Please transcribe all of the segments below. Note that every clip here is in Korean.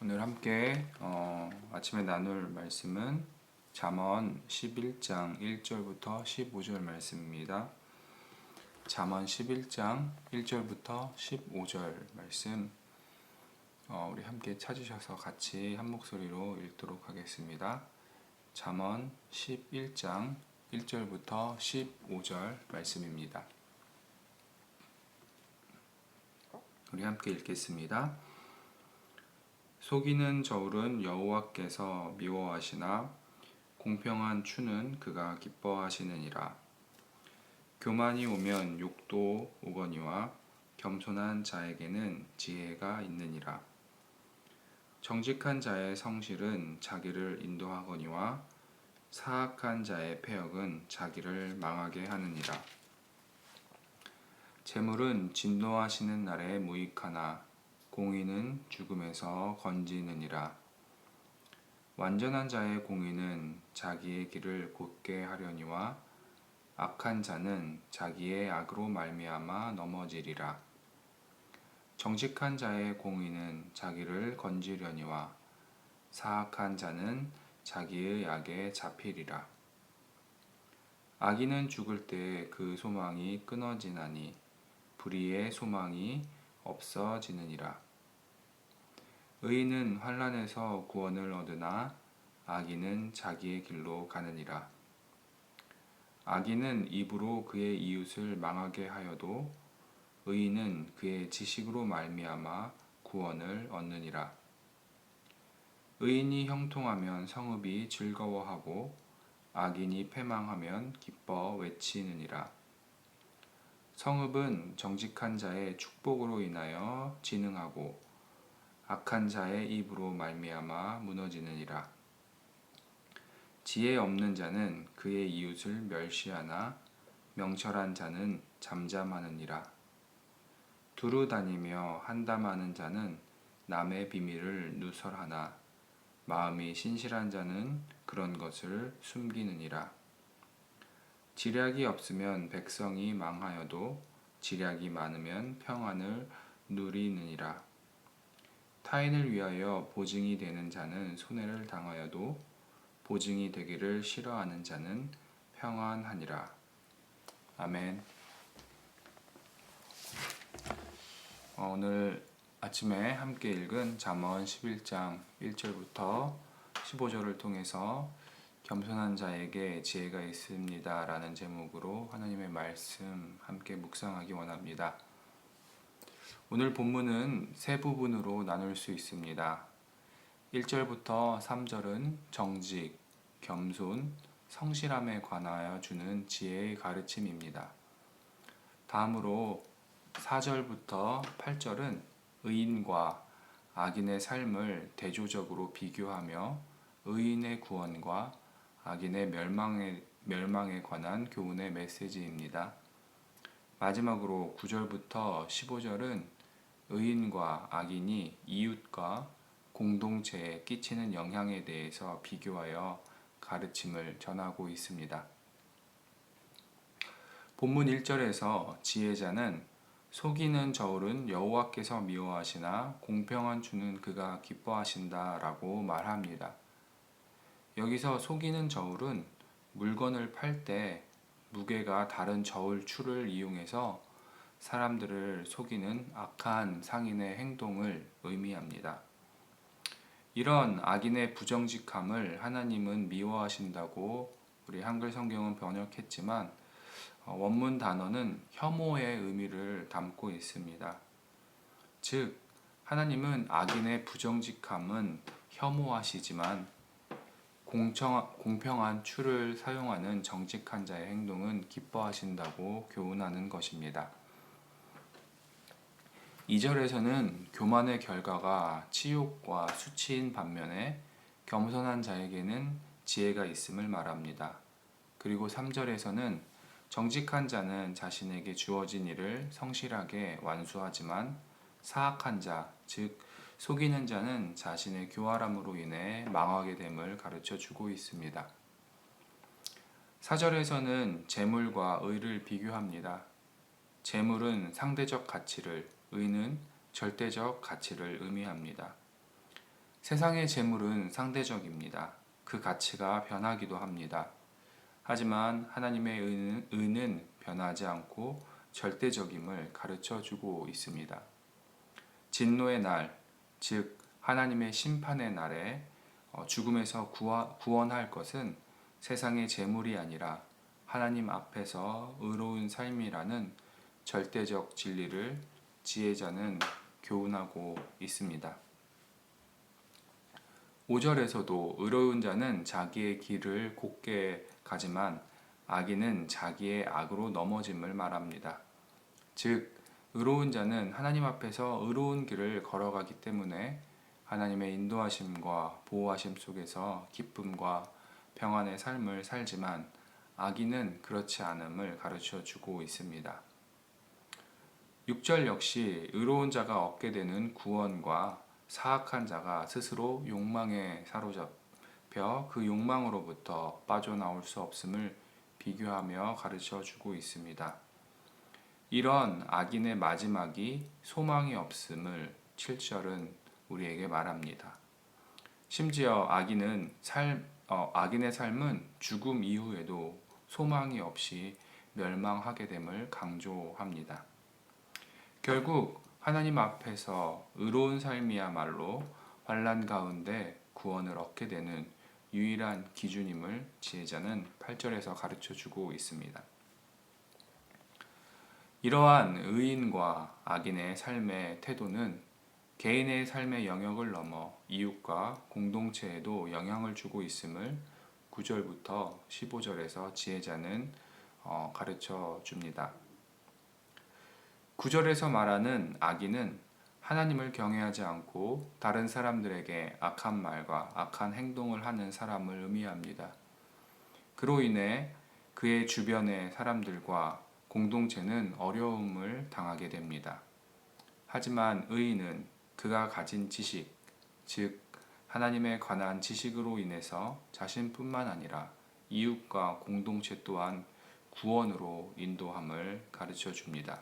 오늘 함께 아침에 나눌 말씀은 잠언 11장 1절부터 15절 말씀입니다. 잠언 11장 1절부터 15절 말씀 우리 함께 찾으셔서 같이 한 목소리로 읽도록 하겠습니다. 잠언 11장 1절부터 15절 말씀입니다. 우리 함께 읽겠습니다. 속이는 저울은 여호와께서 미워하시나 공평한 추는 그가 기뻐하시느니라. 교만이 오면 욕도 오거니와 겸손한 자에게는 지혜가 있느니라. 정직한 자의 성실은 자기를 인도하거니와 사악한 자의 패역은 자기를 망하게 하느니라. 재물은 진노하시는 날에 무익하나 공의는 죽음에서 건지느니라. 완전한 자의 공의는 자기의 길을 곧게 하려니와 악한 자는 자기의 악으로 말미암아 넘어지리라. 정직한 자의 공의는 자기를 건지려니와 사악한 자는 자기의 악에 잡히리라. 악인은 죽을 때 그 소망이 끊어지나니 불의의 소망이 없어지느니라. 의인은 환난에서 구원을 얻으나 악인은 자기의 길로 가느니라. 악인은 입으로 그의 이웃을 망하게 하여도 의인은 그의 지식으로 말미암아 구원을 얻느니라. 의인이 형통하면 성읍이 즐거워하고 악인이 패망하면 기뻐 외치느니라. 성읍은 정직한 자의 축복으로 인하여 진흥하고 악한 자의 입으로 말미암아 무너지느니라. 지혜 없는 자는 그의 이웃을 멸시하나 명철한 자는 잠잠하느니라. 두루 다니며 한담하는 자는 남의 비밀을 누설하나 마음이 신실한 자는 그런 것을 숨기느니라. 지략이 없으면 백성이 망하여도 지략이 많으면 평안을 누리느니라. 타인을 위하여 보증이 되는 자는 손해를 당하여도 보증이 되기를 싫어하는 자는 평안하니라. 아멘. 오늘 아침에 함께 읽은 잠언 11장 1절부터 15절을 통해서 겸손한 자에게 지혜가 있습니다 라는 제목으로 하나님의 말씀 함께 묵상하기 원합니다. 오늘 본문은 세 부분으로 나눌 수 있습니다. 1절부터 3절은 정직, 겸손, 성실함에 관하여 주는 지혜의 가르침입니다. 다음으로 4절부터 8절은 의인과 악인의 삶을 대조적으로 비교하며 의인의 구원과 악인의 멸망에 관한 교훈의 메시지입니다. 마지막으로 9절부터 15절은 의인과 악인이 이웃과 공동체에 끼치는 영향에 대해서 비교하여 가르침을 전하고 있습니다. 본문 1절에서 지혜자는 속이는 저울은 여호와께서 미워하시나 공평한 추는 그가 기뻐하신다 라고 말합니다. 여기서 속이는 저울은 물건을 팔 때 무게가 다른 저울 추를 이용해서 사람들을 속이는 악한 상인의 행동을 의미합니다. 이런 악인의 부정직함을 하나님은 미워하신다고 우리 한글 성경은 번역했지만 원문 단어는 혐오의 의미를 담고 있습니다. 즉, 하나님은 악인의 부정직함은 혐오하시지만 공평한 추를 사용하는 정직한 자의 행동은 기뻐하신다고 교훈하는 것입니다. 2절에서는 교만의 결과가 치욕과 수치인 반면에 겸손한 자에게는 지혜가 있음을 말합니다. 그리고 3절에서는 정직한 자는 자신에게 주어진 일을 성실하게 완수하지만 사악한 자, 즉 속이는 자는 자신의 교활함으로 인해 망하게 됨을 가르쳐 주고 있습니다. 4절에서는 재물과 의를 비교합니다. 재물은 상대적 가치를, 의는 절대적 가치를 의미합니다. 세상의 재물은 상대적입니다. 그 가치가 변하기도 합니다. 하지만 하나님의 의는 변하지 않고 절대적임을 가르쳐 주고 있습니다. 진노의 날, 즉 하나님의 심판의 날에 죽음에서 구원할 것은 세상의 재물이 아니라 하나님 앞에서 의로운 삶이라는 절대적 진리를 지혜자는 교훈하고 있습니다. 5절에서도 의로운 자는 자기의 길을 곧게 가지만 악인은 자기의 악으로 넘어짐을 말합니다. 즉 의로운 자는 하나님 앞에서 의로운 길을 걸어가기 때문에 하나님의 인도하심과 보호하심 속에서 기쁨과 평안의 삶을 살지만 악인은 그렇지 않음을 가르쳐 주고 있습니다. 6절 역시 의로운 자가 얻게 되는 구원과 사악한 자가 스스로 욕망에 사로잡혀 그 욕망으로부터 빠져나올 수 없음을 비교하며 가르쳐 주고 있습니다. 이런 악인의 마지막이 소망이 없음을 7절은 우리에게 말합니다. 심지어 악인의 삶은 죽음 이후에도 소망이 없이 멸망하게 됨을 강조합니다. 결국 하나님 앞에서 의로운 삶이야말로 환난 가운데 구원을 얻게 되는 유일한 기준임을 지혜자는 8절에서 가르쳐 주고 있습니다. 이러한 의인과 악인의 삶의 태도는 개인의 삶의 영역을 넘어 이웃과 공동체에도 영향을 주고 있음을 9절부터 15절에서 지혜자는 가르쳐 줍니다. 9절에서 말하는 악인은 하나님을 경외하지 않고 다른 사람들에게 악한 말과 악한 행동을 하는 사람을 의미합니다. 그로 인해 그의 주변의 사람들과 공동체는 어려움을 당하게 됩니다. 하지만 의인은 그가 가진 지식, 즉 하나님에 관한 지식으로 인해서 자신뿐만 아니라 이웃과 공동체 또한 구원으로 인도함을 가르쳐 줍니다.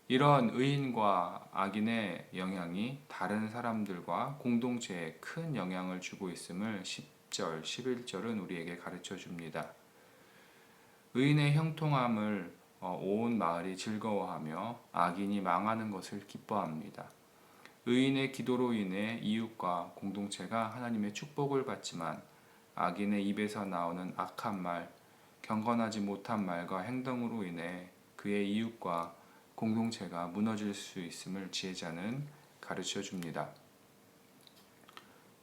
이런 의인과 악인의 영향이 다른 사람들과 공동체에 큰 영향을 주고 있음을 10절, 11절은 우리에게 가르쳐 줍니다. 의인의 형통함을 온 마을이 즐거워하며 악인이 망하는 것을 기뻐합니다. 의인의 기도로 인해 이웃과 공동체가 하나님의 축복을 받지만 악인의 입에서 나오는 악한 말, 경건하지 못한 말과 행동으로 인해 그의 이웃과 공동체가 무너질 수 있음을 지혜자는 가르쳐 줍니다.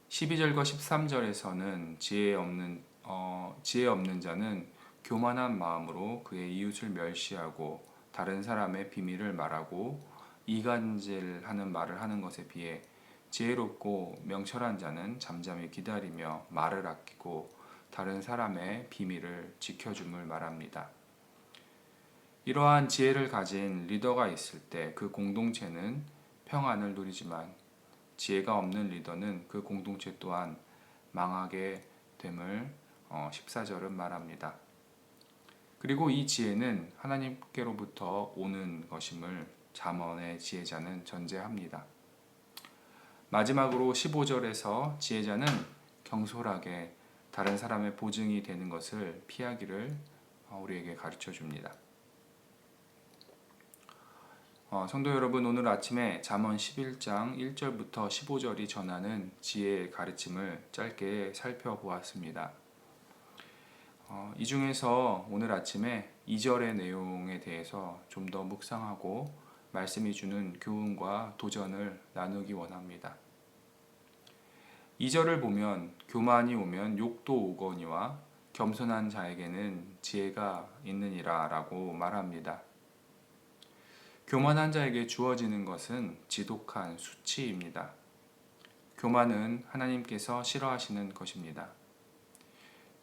12절과 13절에서는 지혜 없는 자는 교만한 마음으로 그의 이웃을 멸시하고 다른 사람의 비밀을 말하고 이간질하는 말을 하는 것에 비해 지혜롭고 명철한 자는 잠잠히 기다리며 말을 아끼고 다른 사람의 비밀을 지켜줌을 말합니다. 이러한 지혜를 가진 리더가 있을 때 그 공동체는 평안을 누리지만 지혜가 없는 리더는 그 공동체 또한 망하게 됨을 14절은 말합니다. 그리고 이 지혜는 하나님께로부터 오는 것임을 잠언의 지혜자는 전제합니다. 마지막으로 15절에서 지혜자는 경솔하게 다른 사람의 보증이 되는 것을 피하기를 우리에게 가르쳐 줍니다. 성도 여러분, 오늘 아침에 잠언 11장 1절부터 15절이 전하는 지혜의 가르침을 짧게 살펴보았습니다. 이 중에서 오늘 아침에 2절의 내용에 대해서 좀 더 묵상하고 말씀이 주는 교훈과 도전을 나누기 원합니다. 2절을 보면 교만이 오면 욕도 오거니와 겸손한 자에게는 지혜가 있느니라 라고 말합니다. 교만한 자에게 주어지는 것은 지독한 수치입니다. 교만은 하나님께서 싫어하시는 것입니다.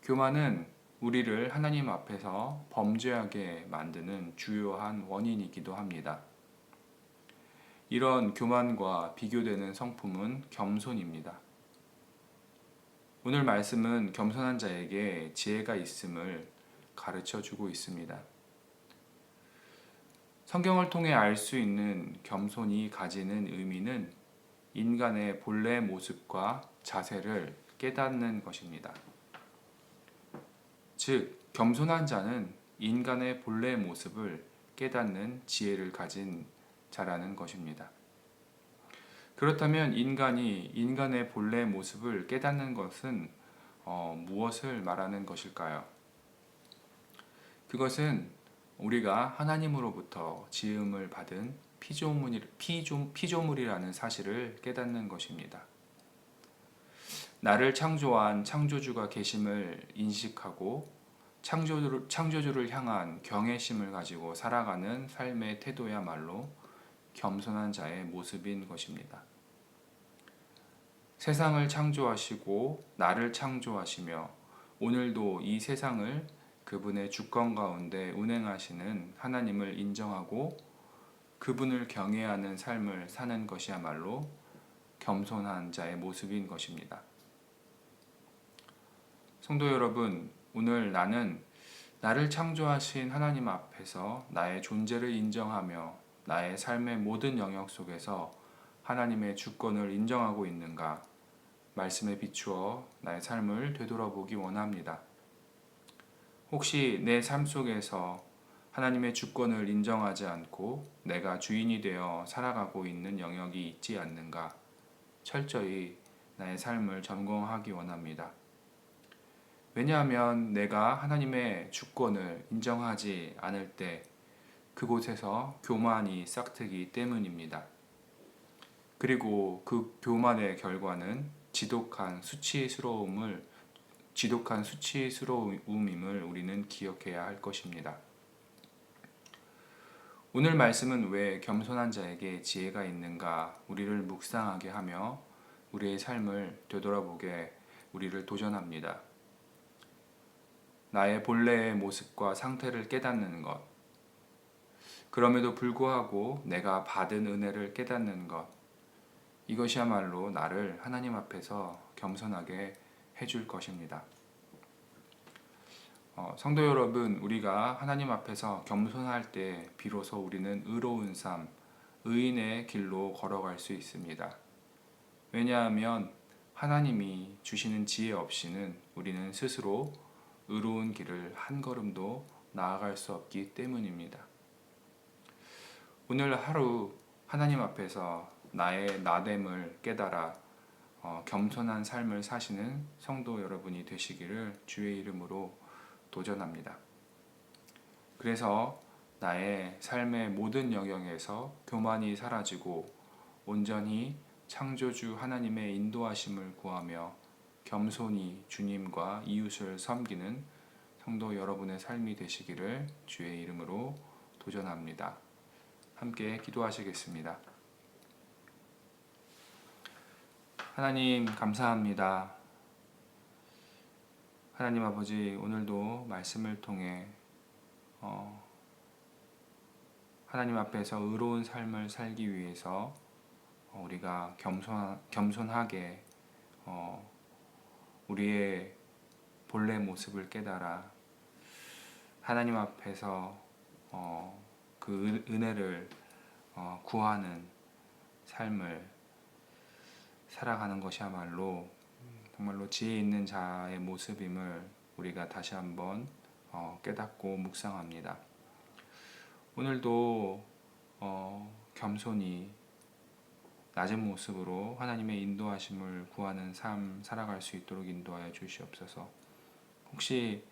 교만은 우리를 하나님 앞에서 범죄하게 만드는 주요한 원인이기도 합니다. 이런 교만과 비교되는 성품은 겸손입니다. 오늘 말씀은 겸손한 자에게 지혜가 있음을 가르쳐 주고 있습니다. 성경을 통해 알 수 있는 겸손이 가지는 의미는 인간의 본래 모습과 자세를 깨닫는 것입니다. 즉, 겸손한 자는 인간의 본래 모습을 깨닫는 지혜를 가진 자라는 것입니다. 그렇다면 인간이 인간의 본래 모습을 깨닫는 것은 무엇을 말하는 것일까요? 그것은 우리가 하나님으로부터 지음을 받은 피조물이라는 사실을 깨닫는 것입니다. 나를 창조한 창조주가 계심을 인식하고 창조주를 향한 경외심을 가지고 살아가는 삶의 태도야말로 겸손한 자의 모습인 것입니다. 세상을 창조하시고 나를 창조하시며 오늘도 이 세상을 그분의 주권 가운데 운행하시는 하나님을 인정하고 그분을 경외하는 삶을 사는 것이야말로 겸손한 자의 모습인 것입니다. 성도 여러분, 오늘 나는 나를 창조하신 하나님 앞에서 나의 존재를 인정하며 나의 삶의 모든 영역 속에서 하나님의 주권을 인정하고 있는가? 말씀에 비추어 나의 삶을 되돌아보기 원합니다. 혹시 내 삶 속에서 하나님의 주권을 인정하지 않고 내가 주인이 되어 살아가고 있는 영역이 있지 않는가? 철저히 나의 삶을 점검하기 원합니다. 왜냐하면 내가 하나님의 주권을 인정하지 않을 때 그곳에서 교만이 싹트기 때문입니다. 그리고 그 교만의 결과는 지독한 수치스러움임을 우리는 기억해야 할 것입니다. 오늘 말씀은 왜 겸손한 자에게 지혜가 있는가 우리를 묵상하게 하며 우리의 삶을 되돌아보게 우리를 도전합니다. 나의 본래의 모습과 상태를 깨닫는 것, 그럼에도 불구하고 내가 받은 은혜를 깨닫는 것, 이것이야말로 나를 하나님 앞에서 겸손하게 해줄 것입니다. 성도 여러분, 우리가 하나님 앞에서 겸손할 때 비로소 우리는 의로운 삶, 의인의 길로 걸어갈 수 있습니다. 왜냐하면 하나님이 주시는 지혜 없이는 우리는 스스로 의로운 길을 한 걸음도 나아갈 수 없기 때문입니다. 오늘 하루 하나님 앞에서 나의 나됨을 깨달아 겸손한 삶을 사시는 성도 여러분이 되시기를 주의 이름으로 도전합니다. 그래서 나의 삶의 모든 영역에서 교만이 사라지고 온전히 창조주 하나님의 인도하심을 구하며 겸손히 주님과 이웃을 섬기는 성도 여러분의 삶이 되시기를 주의 이름으로 도전합니다. 함께 기도하시겠습니다. 하나님 감사합니다. 하나님 아버지, 오늘도 말씀을 통해 하나님 앞에서 의로운 삶을 살기 위해서 우리가 겸손하게 우리의 본래 모습을 깨달아 하나님 앞에서 그 은혜를 구하는 삶을 살아가는 것이야말로 정말로 지혜 있는 자의 모습임을 우리가 다시 한번 깨닫고 묵상합니다. 오늘도 겸손히 낮은 모습으로 하나님의 인도하심을 구하는 삶 살아갈 수 있도록 인도하여 주시옵소서. 혹시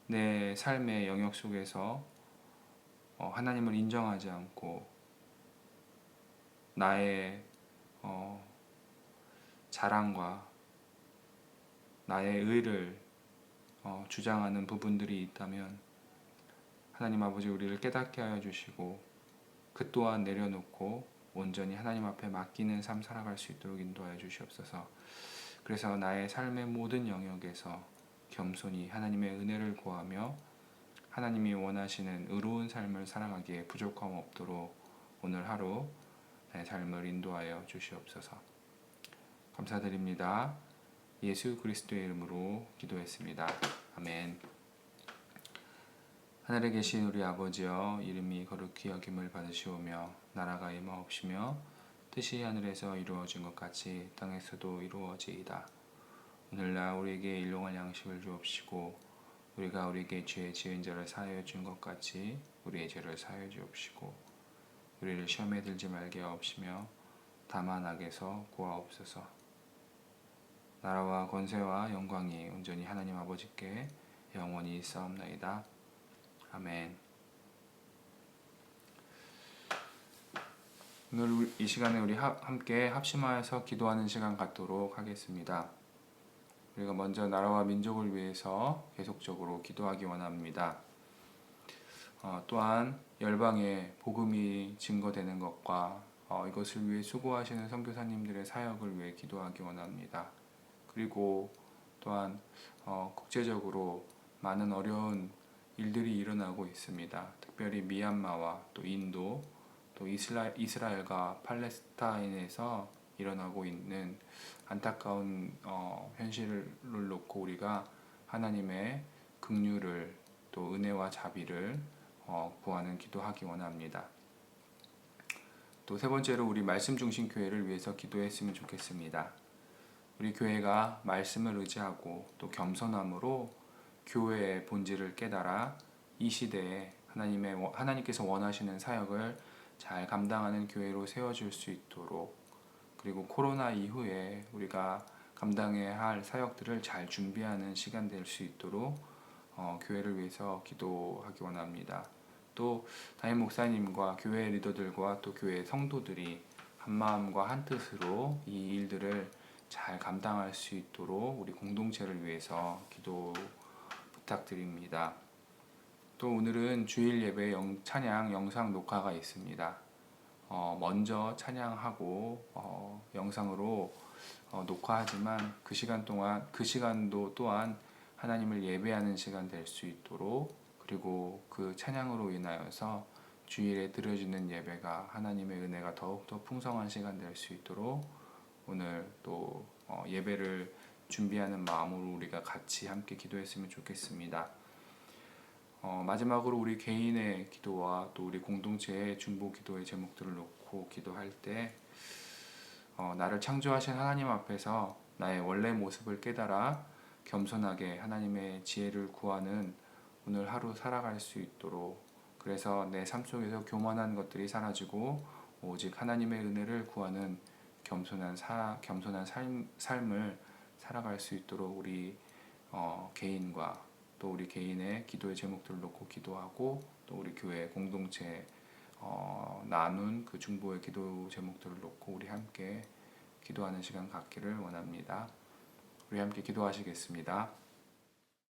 내 삶의 영역 속에서 하나님을 인정하지 않고 나의 자랑과 나의 의를 주장하는 부분들이 있다면 하나님 아버지 우리를 깨닫게 하여 주시고 그 또한 내려놓고 온전히 하나님 앞에 맡기는 삶 살아갈 수 있도록 인도하여 주시옵소서. 그래서 나의 삶의 모든 영역에서 겸손히 하나님의 은혜를 구하며 하나님이 원하시는 의로운 삶을 살아가기에 부족함 없도록 오늘 하루 내 삶을 인도하여 주시옵소서. 감사드립니다. 예수 그리스도의 이름으로 기도했습니다. 아멘. 하늘에 계신 우리 아버지여, 이름이 거룩히 여김을 받으시오며 나라가 임하옵시며 뜻이 하늘에서 이루어진 것 같이 땅에서도 이루어지이다. 오늘날 우리에게 일용할 양식을 주옵시고 우리가 우리에게 죄 지은 자를 사하여 준 것 같이 우리의 죄를 사하여 주옵시고 우리를 시험에 들지 말게 하옵시며 다만 악에서 구하옵소서. 나라와 권세와 영광이 온전히 하나님 아버지께 영원히 있사옵나이다. 아멘. 오늘 이 시간에 우리 함께 합심하여서 기도하는 시간 갖도록 하겠습니다. 우리가 먼저 나라와 민족을 위해서 계속적으로 기도하기 원합니다. 또한 열방에 복음이 증거되는 것과 이것을 위해 수고하시는 선교사님들의 사역을 위해 기도하기 원합니다. 그리고 또한 국제적으로 많은 어려운 일들이 일어나고 있습니다. 특별히 미얀마와 또 인도, 또 이스라엘과 팔레스타인에서 일어나고 있는 안타까운 현실을 놓고 우리가 하나님의 긍휼을 또 은혜와 자비를 구하는 기도하기 원합니다. 또 세 번째로 우리 말씀 중심 교회를 위해서 기도했으면 좋겠습니다. 우리 교회가 말씀을 의지하고 또 겸손함으로 교회의 본질을 깨달아 이 시대에 하나님께서 원하시는 사역을 잘 감당하는 교회로 세워줄 수 있도록, 그리고 코로나 이후에 우리가 감당해야 할 사역들을 잘 준비하는 시간 될 수 있도록 교회를 위해서 기도하기 원합니다. 또 담임 목사님과 교회 리더들과 또 교회 성도들이 한 마음과 한 뜻으로 이 일들을 잘 감당할 수 있도록 우리 공동체를 위해서 기도 부탁드립니다. 또 오늘은 주일 예배 찬양 영상 녹화가 있습니다. 먼저 찬양하고 영상으로 녹화하지만 그 시간도 또한 하나님을 예배하는 시간 될 수 있도록, 그리고 그 찬양으로 인하여서 주일에 드려지는 예배가 하나님의 은혜가 더욱더 풍성한 시간 될 수 있도록 오늘 또 예배를 준비하는 마음으로 우리가 같이 함께 기도했으면 좋겠습니다. 마지막으로 우리 개인의 기도와 또 우리 공동체의 중보 기도의 제목들을 놓고 기도할 때 나를 창조하신 하나님 앞에서 나의 원래 모습을 깨달아 겸손하게 하나님의 지혜를 구하는 오늘 하루 살아갈 수 있도록, 그래서 내 삶 속에서 교만한 것들이 사라지고 오직 하나님의 은혜를 구하는 겸손한 삶을 살아갈 수 있도록 우리 개인과 또 우리 개인의 기도의 제목들을 놓고 기도하고, 또 우리 교회 공동체 나눈 그 중보의 기도 제목들을 놓고 우리 함께 기도하는 시간 갖기를 원합니다. 우리 함께 기도하시겠습니다.